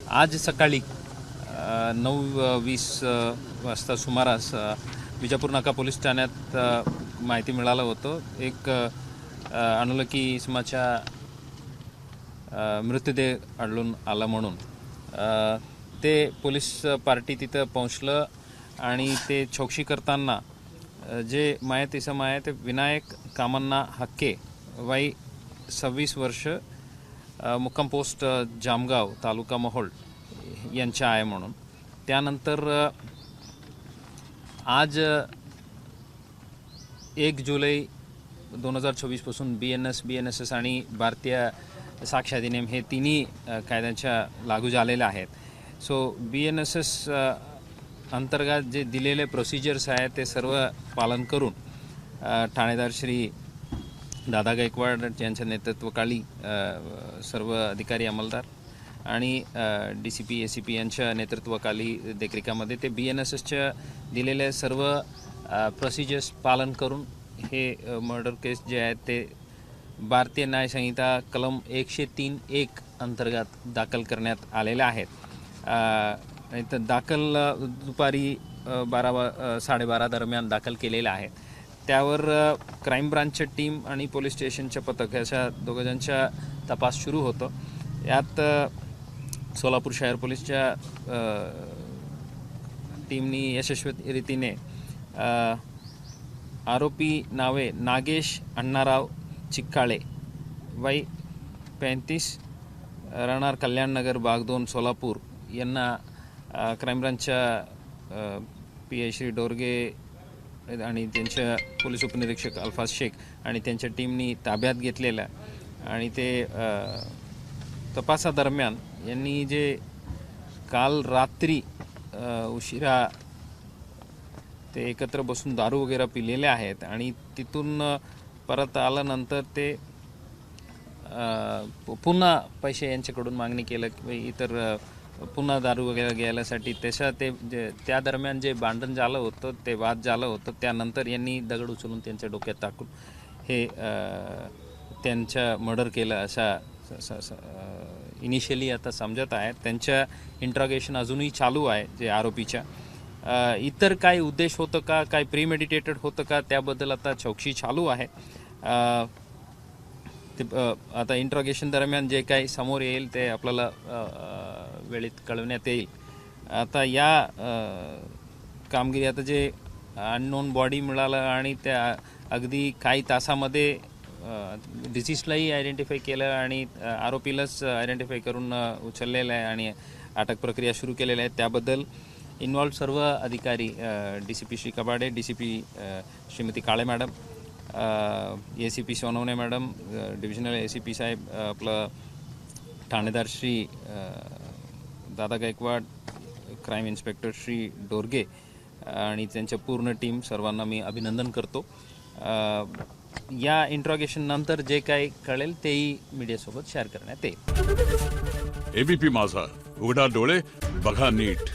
आज सकाळी 9:20 वाजता सुमारास विजापूर नाका पोलीस ठाण्यात माहिती मिळालं होतं एक अनोळखी इसमाच्या मृतदेह आढळून आला म्हणून ते पोलीस पार्टी तिथं पोहोचलं आणि ते चौकशी करताना जे माहिती इसम आहे ते विनायक कामन्ना हक्के वय 26 वर्ष मुक्काम पोस्ट जामगाव तालुका मोहोळ यांच्या आहे म्हणून त्यानंतर आज 1 जुलै 2024 पासून BNSS आणि भारतीय साक्ष अधिनियम हे तिन्ही कायद्यांच्या लागू झालेले आहेत. सो BNSS अंतर्गत जे दिलेले प्रोसिजर्स आहेत ते सर्व पालन करून ठाणेदार श्री दादा गायकवाड यांच्या नेतृत्वाखाली सर्व अधिकारी अंमलदार आणि DCP ACP यांच्या नेतृत्वाखाली देखरेखीमध्ये ते BNSSच्या दिलेले सर्व प्रोसिजर्स पालन करून हे मर्डर केस जे आहे ते भारतीय न्याय संहिता कलम 103(1) अंतर्गत दाखल करण्यात आलेले आहेत. तर दाखल दुपारी 12-12:30 दरम्यान दाखल केलेले आहेत. त्यावर क्राईम ब्रांचच्या टीम आणि पोलीस स्टेशनच्या पथक अशा दोघांचा तपास सुरू होतो. यात सोलापूर शहर पोलीसच्या टीमनी यशस्वी रीतीने आरोपी नावे नागेश अण्णाराव चिक्काळे वय 35 राहणार कल्याणनगर बाग 2 सोलापूर यांना क्राईम ब्रांचच्या PI श्री डोरगे आणि त्यांच्या पोलीस उपनिरीक्षक अल्फाज शेख आणि त्यांच्या टीमनी ताब्यात घेतलेला आणि ते तपासादरम्यान यांनी जे काल रात्री उशिरा ते एकत्र बसून दारू वगैरे पिलेले आहेत आणि तिथून परत आल्यानंतर ते पुन्हा पैसे यांच्याकडून मागणी केलं की इतर पुन्हा दारू वगैरे घ्यायसाठी त्या दरम्यान जे भांडण झालं होतं ते वाद झालं होतं. त्यानंतर यांनी दगड उचलून त्यांच्या डोक्यात टाकून हे त्यांच्या मर्डर केलं असा इनिशियली आता समजत आहे. त्यांच्या इंट्रॉगेशन अजूनही चालू आहे जे आरोपीच्या. इतर काही उद्देश होतं का काय प्रीमेडिटेटेड होतं का त्याबद्दल आता चौकशी चालू आहे. आता इंट्रॉगेशन दरम्यान जे काही समोर येईल ते आपल्याला वेळेत कळवण्यात येईल. आता या कामगिरी आता जे अननोन बॉडी मिळालं आणि त्या अगदी काही तासामध्ये डिसीजलाही आयडेंटिफाय केलं आणि आरोपीलाच आयडेंटिफाय करून उचललेलं आहे आणि अटक प्रक्रिया सुरू केलेली आहे. त्याबद्दल इन्व्हॉल्व सर्व अधिकारी DCP Shri Kabade, DCP Shrimati Kale madam, ACP Sonawane madam, divisional ACP साहेब, आपलं ठाणेदार श्री दादा गायकवाड, क्राईम इन्स्पेक्टर श्री डोरगे आणि त्यांच्या पूर्ण टीम सर्वांना मी अभिनंदन करतो. या इंट्रॉगेशन नंतर जे काही कळेल तेही मीडियासोबत शेअर करण्यात येईल. ABP माझा, उघडा डोळे बघा नीट.